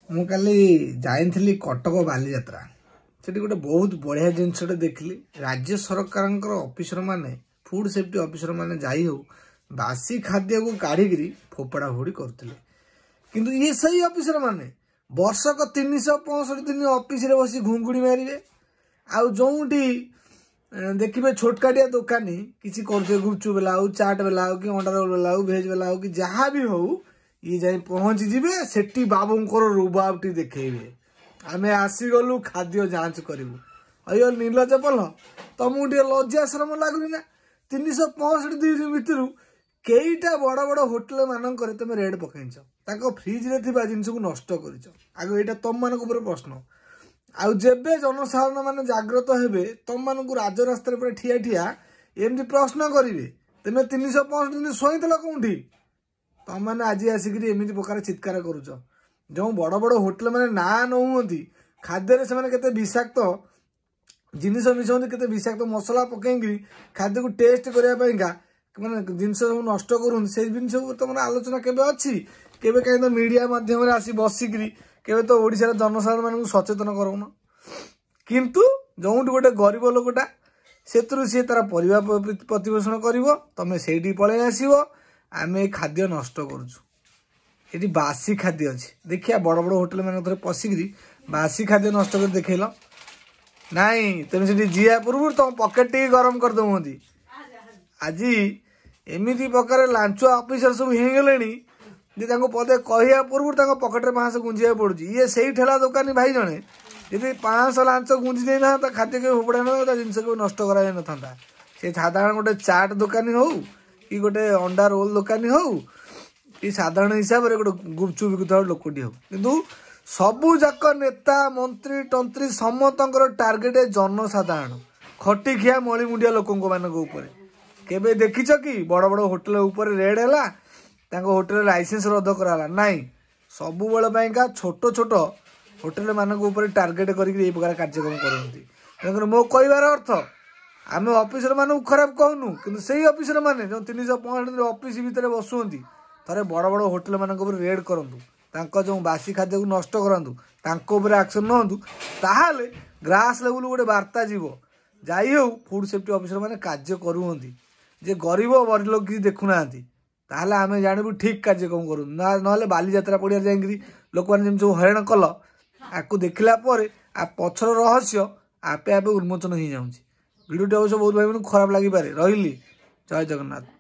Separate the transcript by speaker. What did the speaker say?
Speaker 1: ମୁଁ କାଲି ଯାଇଥିଲି କଟକ ବାଲିଯାତ୍ରା ସେଠି गोटे बहुत बढ़िया जिनसटे देखली राज्य सरकार ऑफिसर माने फूड सेफ्टी ऑफिसर माने जाई हो बासी खाद्य को काढ़ी फोपड़ा फोड़ी करते किंतु ये सही ऑफिसर माने वर्षक 365 दिन ऑफिस रे बसी घुंगुड़ी मारे आउ जोटी देखिए छोटकाटिया दुकानी किसी करते गुपचुप बेला हो चाट बेला हो कि अंडा रोल बेला हो भेज बेला हो कि जहाँ भी हो ये जाए पहुंची जीवे सेठी बाबूंकर रुबावटी देखेबे आमे आसीगलु खाद्य जांच करूँ अयो नीलज पल तुमको टे लज्जाश्रम लगुनि ना 365 दिन भितर कईटा बड़ बड़ होटेल मानक तुम रेड पकईच फ्रिज रे थिबा जिनस को नष्ट कर आग यहाँ तुम मान प्रश्न आउ जेबे जनसाधारण माने जागृत हेबे तुम मान राजरास्त ठिया ठिया एमती प्रश्न करेंगे तुम 365 दिन शोल कौटी तुम मैंने आज आसिक एमती प्रकार चित्कार करुच जो बड़ बड़ होटेल मैंने ना नौंती खाद्य से विषाक्त जिनिस मिसाऊँ के विषाक्त मसला पकई खाद्य को टेस्ट करने माने जिनस सब नष्ट कर जिन तुम आलोचना केबे अच्छी केबे कहीं तो मीडिया माध्यम आसी बसिक केबे तो ओडिशार जनसाधारण मान सचेतन करौन किंतु जो गोटे गरीब लोकटा से सी तार परिवार प्रतिपोषण कर तुम से पलि आसो आम खाद्य नष्ट करुँ ये बासी खाद्य अच्छी देखिए बड़ बड़ होटेल मान थे पशिकी बासी खाद्य नष्ट कर देखेल नाई तुम से जीवा पूर्व तुम पकेट टी गरम कर दौंती आज एमती प्रकार लांच ऑफिसर सब हो पदे कहवा पूर्व पकेट 500 गुंजा पड़ुची ये से ठेला दुकानी भाई जड़े जी 500 लांच गुंजी देना खाद्य के फोपड़ा ना जिनस को नष्ट कराई न था सी साधारण गोटे चाट दुकानी हो कि गोटे अंडा रोल दुकानी हो कि साधारण हिसाब से गोटे गुपचुप बिकुता लोकटी हो किंतु सबू जाक नेता मंत्री टंत्री समस्त टार्गेट जनसाधारण खटिखिया मलिमुंडिया लोक मान केबे देखिछ कि बड़ बड़ होटेल ऊपर रेड है होटेल लाइसेंस रद्द कराला नाई सबु बेला छोट छोट होटेल मानक ऊपर टार्गेट करके प्रकार कार्यक्रम करती तेणुकर मो कहबार अर्थ आम ऑफिसर मानू खराब कहूनु कि से ऑफिसर माने जो 365 दिन ऑफिस भितर बसुंती थे बड़ बड़ होटेल मानक रेड करूँ जो बासी खाद्य को नष्ट करूँ एक्शन नहुँ ताहले ग्रास लेवल गोटे वार्ता जीव जाई हो फूड सेफ्टी ऑफिसर माने कार्य करूँ जे गरीब बड़ लोग किसी देखुना ताहले आम जानबू ठीक कार्यक्रम करूँ ना बालीजात्रा पड़िया जाकि लोक मैंने जो हईराण कल आपको देखला पछर रहस्य आपे आपे उन्मोचन हो जाऊँगी भिडियो अवश्य बहुत भाई खराब लगी पारे रही जय जगन्नाथ।